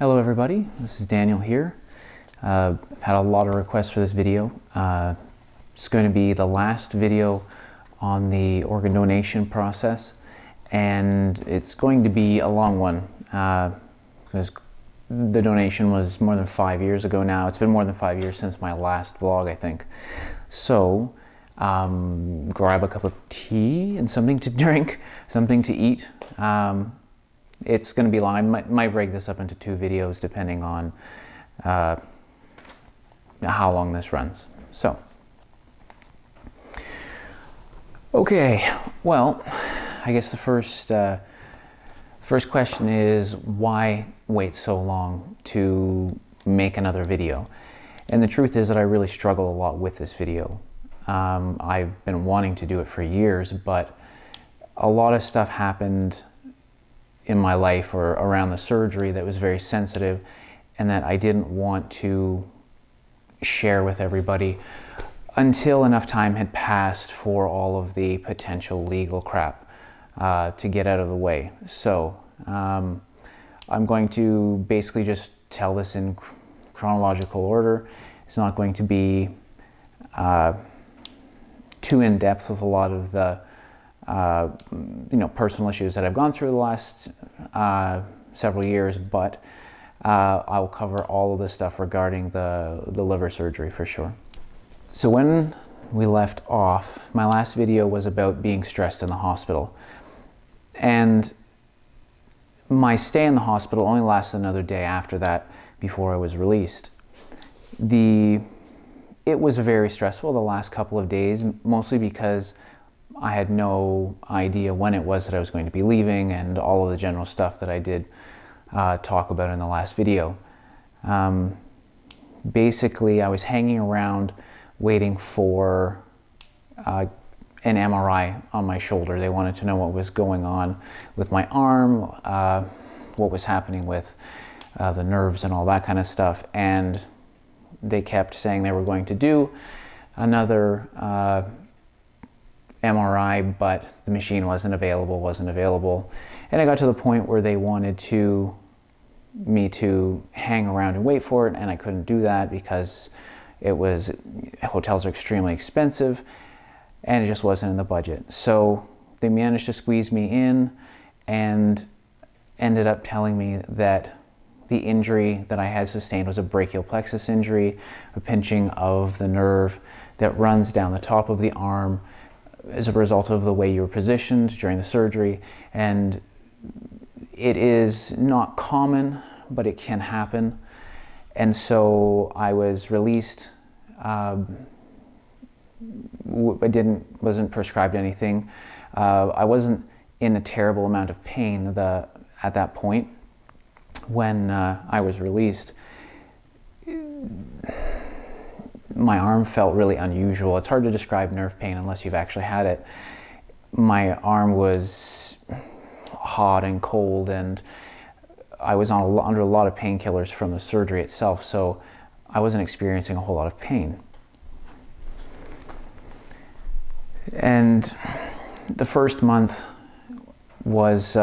Hello everybody, this is Daniel here. I've had a lot of requests for this video. It's going to be the last video on the organ donation process, and it's going to be a long one because the donation was more than 5 years ago now. It's been more than 5 years since my last vlog, I think. So grab a cup of tea and something to drink, something to eat. It's going to be long. I might break this up into 2 videos depending on how long this runs. So, okay, well, I guess the first question is, why wait so long to make another video? And the truth is that I really struggle a lot with this video. I've been wanting to do it for years, but a lot of stuff happened in my life or around the surgery that was very sensitive and that I didn't want to share with everybody until enough time had passed for all of the potential legal crap to get out of the way. So I'm going to basically just tell this in chronological order. It's not going to be too in-depth with a lot of the personal issues that I've gone through the last several years, but I will cover all of the stuff regarding the liver surgery for sure. So when we left off, my last video was about being stressed in the hospital, and my stay in the hospital only lasted another day after that before I was released. It was very stressful the last couple of days, mostly because I had no idea when it was that I was going to be leaving and all of the general stuff that I did talk about in the last video. Basically, I was hanging around waiting for an MRI on my shoulder. They wanted to know what was going on with my arm, what was happening with the nerves and all that kind of stuff. And they kept saying they were going to do another MRI, but the machine wasn't available. And I got to the point where they wanted me to hang around and wait for it, and I couldn't do that because hotels are extremely expensive and it just wasn't in the budget. So they managed to squeeze me in and ended up telling me that the injury that I had sustained was a brachial plexus injury, a pinching of the nerve that runs down the top of the arm as a result of the way you were positioned during the surgery. And it is not common, but it can happen. And so I was released. I wasn't prescribed anything. I wasn't in a terrible amount of pain at that point when I was released. My arm felt really unusual. It's hard to describe nerve pain unless you've actually had it. My arm was hot and cold, and I was under a lot of painkillers from the surgery itself, so I wasn't experiencing a whole lot of pain. And the first month was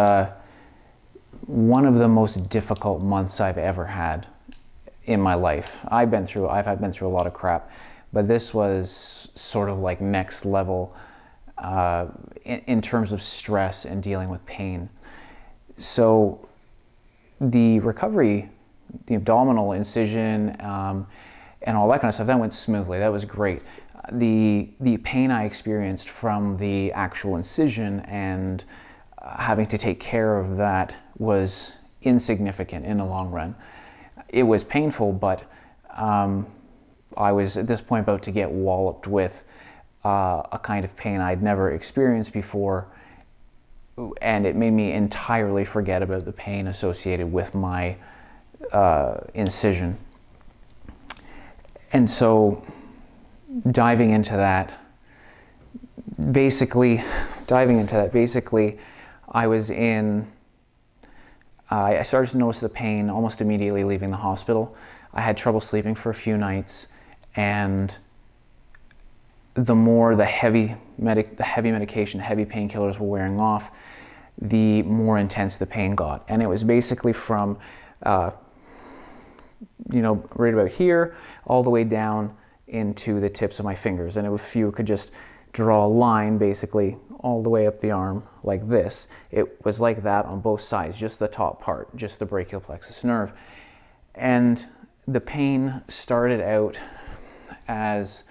one of the most difficult months I've ever had in my life. I've been through a lot of crap, but this was sort of like next level in terms of stress and dealing with pain. So the recovery, the abdominal incision and all that kind of stuff, that went smoothly. That was great. The pain I experienced from the actual incision and having to take care of that was insignificant in the long run. It was painful, but I was at this point about to get walloped with a kind of pain I'd never experienced before, and it made me entirely forget about the pain associated with my incision. And so diving into that, basically, I started to notice the pain almost immediately leaving the hospital. I had trouble sleeping for a few nights, and the more the heavy medication, heavy painkillers were wearing off, the more intense the pain got. And it was basically from right about here, all the way down into the tips of my fingers. And if you could just draw a line basically all the way up the arm like this, it was like that on both sides, just the top part, just the brachial plexus nerve. And the pain started out as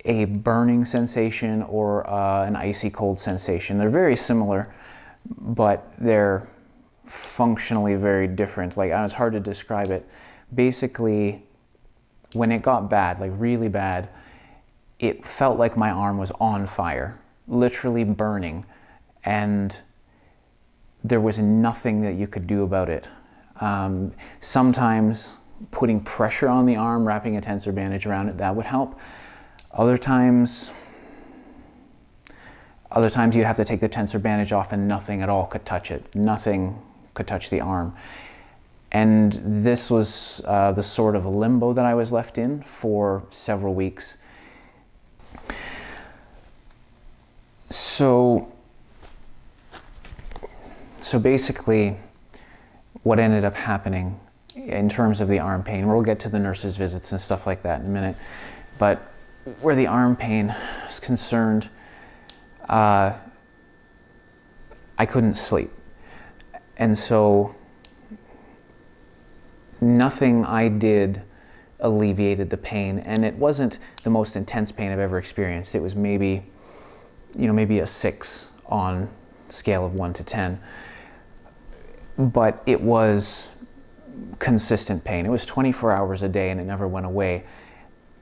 a burning sensation or an icy cold sensation. They're very similar, but they're functionally very different. Like, it's hard to describe it. Basically, when it got bad, like really bad, it felt like my arm was on fire, literally burning, and there was nothing that you could do about it. Sometimes putting pressure on the arm, wrapping a tensor bandage around it, that would help. Other times you'd have to take the tensor bandage off and nothing at all could touch it. Nothing could touch the arm. And this was the sort of limbo that I was left in for several weeks. So basically, what ended up happening in terms of the arm pain, we'll get to the nurse's visits and stuff like that in a minute, but where the arm pain is concerned, I couldn't sleep. And so nothing I did alleviated the pain, and it wasn't the most intense pain I've ever experienced. It was maybe a 6 on a scale of 1 to 10. But it was consistent pain. It was 24 hours a day and it never went away.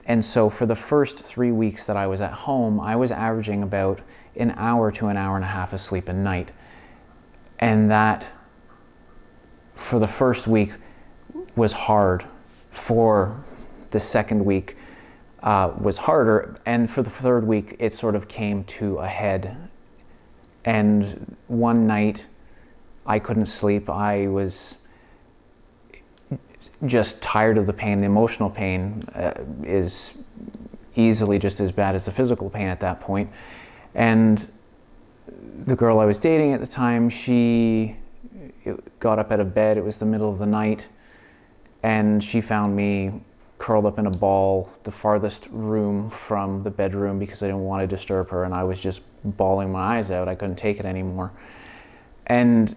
And so for the first 3 weeks that I was at home, I was averaging about an hour to an hour and a half of sleep a night. And that, for the first week, was hard. For the second week was harder. And for the third week, it sort of came to a head. And one night, I couldn't sleep. I was just tired of the pain. The emotional pain is easily just as bad as the physical pain at that point. And the girl I was dating at the time, she got up out of bed. It was the middle of the night, and she found me curled up in a ball, the farthest room from the bedroom, because I didn't want to disturb her, and I was just bawling my eyes out. I couldn't take it anymore. And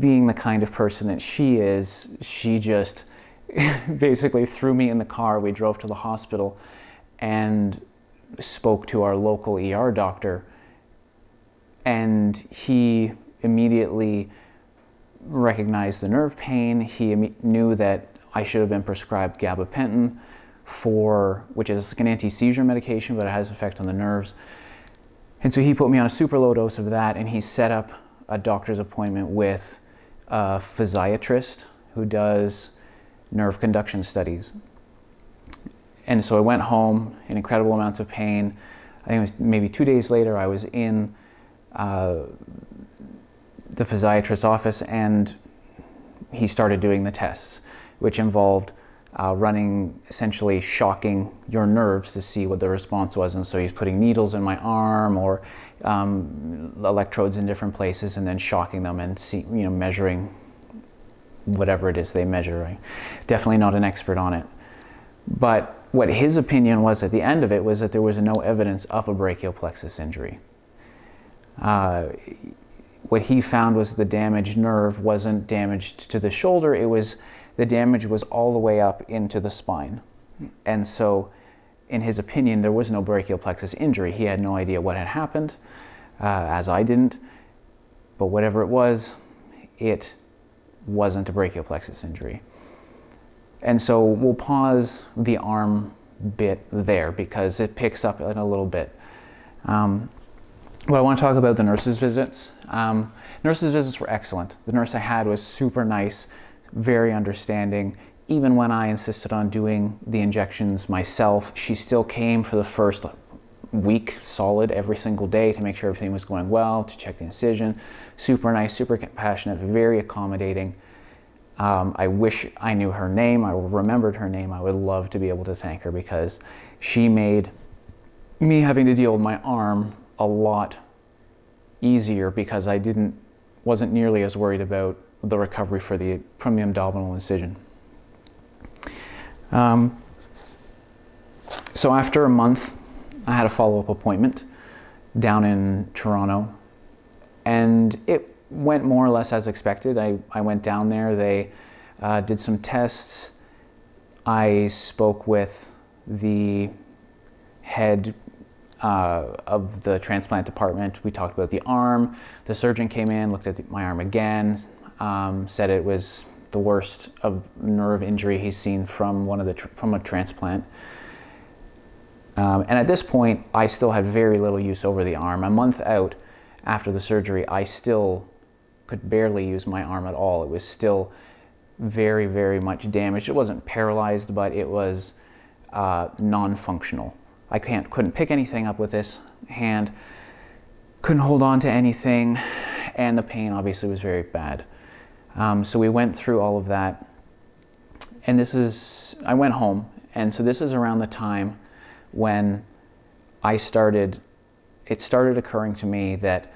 being the kind of person that she is, she just basically threw me in the car. We drove to the hospital and spoke to our local ER doctor, and he immediately recognized the nerve pain. He knew that I should have been prescribed gabapentin, which is an anti-seizure medication, but it has effect on the nerves. And so he put me on a super low dose of that, and he set up a doctor's appointment with a physiatrist who does nerve conduction studies. And so I went home in incredible amounts of pain. I think it was maybe 2 days later, I was in the physiatrist's office, and he started doing the tests, which involved essentially shocking your nerves to see what the response was. And so he's putting needles in my arm or electrodes in different places, and then shocking them and measuring whatever it is they measure. I'm definitely not an expert on it. But what his opinion was at the end of it was that there was no evidence of a brachial plexus injury. What he found was the damaged nerve wasn't damaged to the shoulder, the damage was all the way up into the spine. And so, in his opinion, there was no brachial plexus injury. He had no idea what had happened, as I didn't. But whatever it was, it wasn't a brachial plexus injury. And so we'll pause the arm bit there because it picks up in a little bit. But I want to talk about the nurse's visits. Nurse's visits were excellent. The nurse I had was super nice, very understanding. Even when I insisted on doing the injections myself, she still came for the first week solid every single day to make sure everything was going well, to check the incision. Super nice, super compassionate, very accommodating. I wish I knew her name, I remembered her name. I would love to be able to thank her because she made me having to deal with my arm a lot easier because I wasn't nearly as worried about the recovery from the abdominal incision. Um, so after a month, I had a follow-up appointment down in Toronto, and it went more or less as expected. I went down there, they did some tests. I spoke with the head of the transplant department. We talked about the arm. The surgeon came in, looked at my arm again, said it was the worst of nerve injury he's seen from from a transplant. And at this point, I still had very little use over the arm. A month out after the surgery, I still could barely use my arm at all. It was still very, very much damaged. It wasn't paralyzed, but it was non-functional. I couldn't pick anything up with this hand, couldn't hold on to anything, and the pain obviously was very bad. So we went through all of that, and I went home, and so this is around the time when it started occurring to me that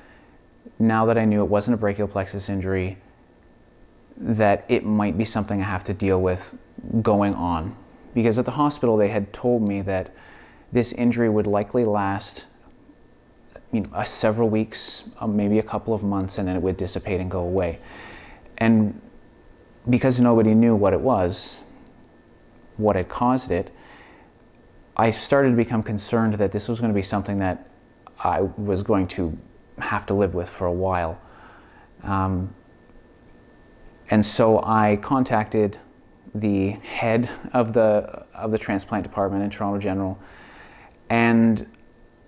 now that I knew it wasn't a brachial plexus injury, that it might be something I have to deal with going on. Because at the hospital they had told me that this injury would likely last several weeks, maybe a couple of months, and then it would dissipate and go away. And because nobody knew what it was, what had caused it, I started to become concerned that this was going to be something that I was going to have to live with for a while. And so I contacted the head of the transplant department in Toronto General, and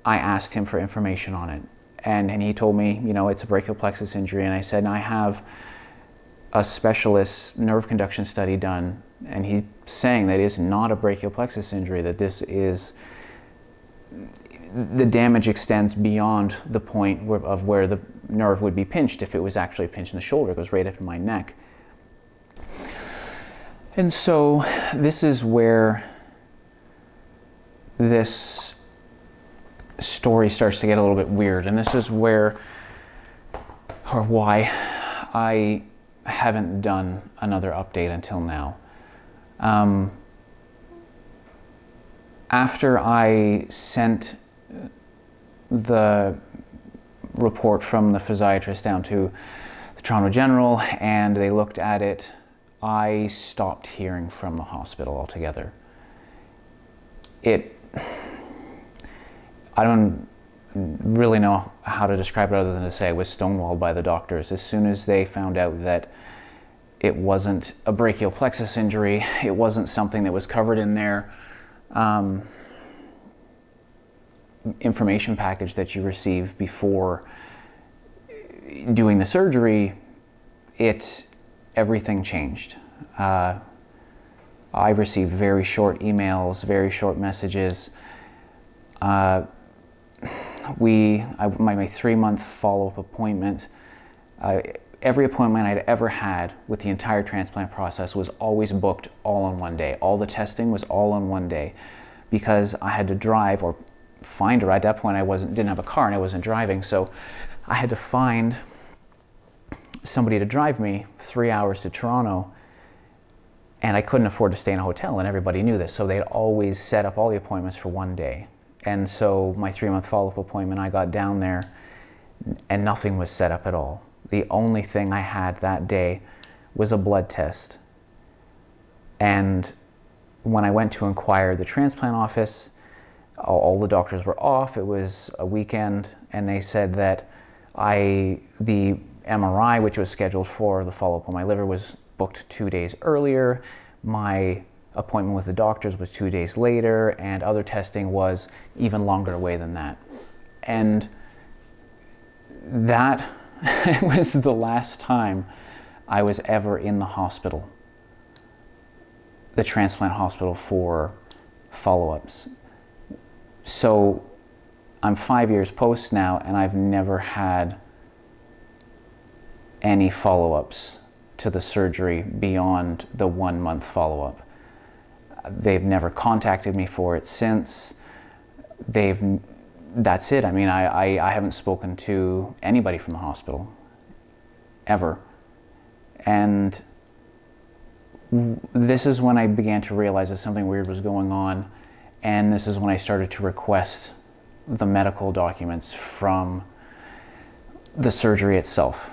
I asked him for information on it. And he told me, it's a brachial plexus injury. And I said, I have a specialist nerve conduction study done, and he's saying that it's not a brachial plexus injury, that the damage extends beyond the point of where the nerve would be pinched if it was actually pinched in the shoulder. It goes right up in my neck. And so this is where this story starts to get a little bit weird, and this is why I haven't done another update until now. After I sent the report from the physiatrist down to the Toronto General and they looked at it, I stopped hearing from the hospital altogether. I don't really know how to describe it other than to say I was stonewalled by the doctors. As soon as they found out that it wasn't a brachial plexus injury, it wasn't something that was covered in their information package that you receive before doing the surgery, everything changed. I received very short emails, very short messages. My 3-month follow-up appointment, every appointment I'd ever had with the entire transplant process was always booked all on one day. All the testing was all on one day because I had to drive or find her. At that point I didn't have a car and I wasn't driving, so I had to find somebody to drive me 3 hours to Toronto, and I couldn't afford to stay in a hotel, and everybody knew this, so they'd always set up all the appointments for one day. And so my 3-month follow-up appointment, I got down there and nothing was set up at all. The only thing I had that day was a blood test. And when I went to inquire at the transplant office, all the doctors were off. It was a weekend, and they said that the MRI, which was scheduled for the follow-up on my liver, was booked 2 days earlier. My appointment with the doctors was 2 days later, and other testing was even longer away than that. And that was the last time I was ever in the hospital, the transplant hospital, for follow-ups. So I'm 5 years post now, and I've never had any follow-ups to the surgery beyond the 1-month follow-up. They've never contacted me for it since. That's it. I mean, I haven't spoken to anybody from the hospital, ever. And this is when I began to realize that something weird was going on, and this is when I started to request the medical documents from the surgery itself.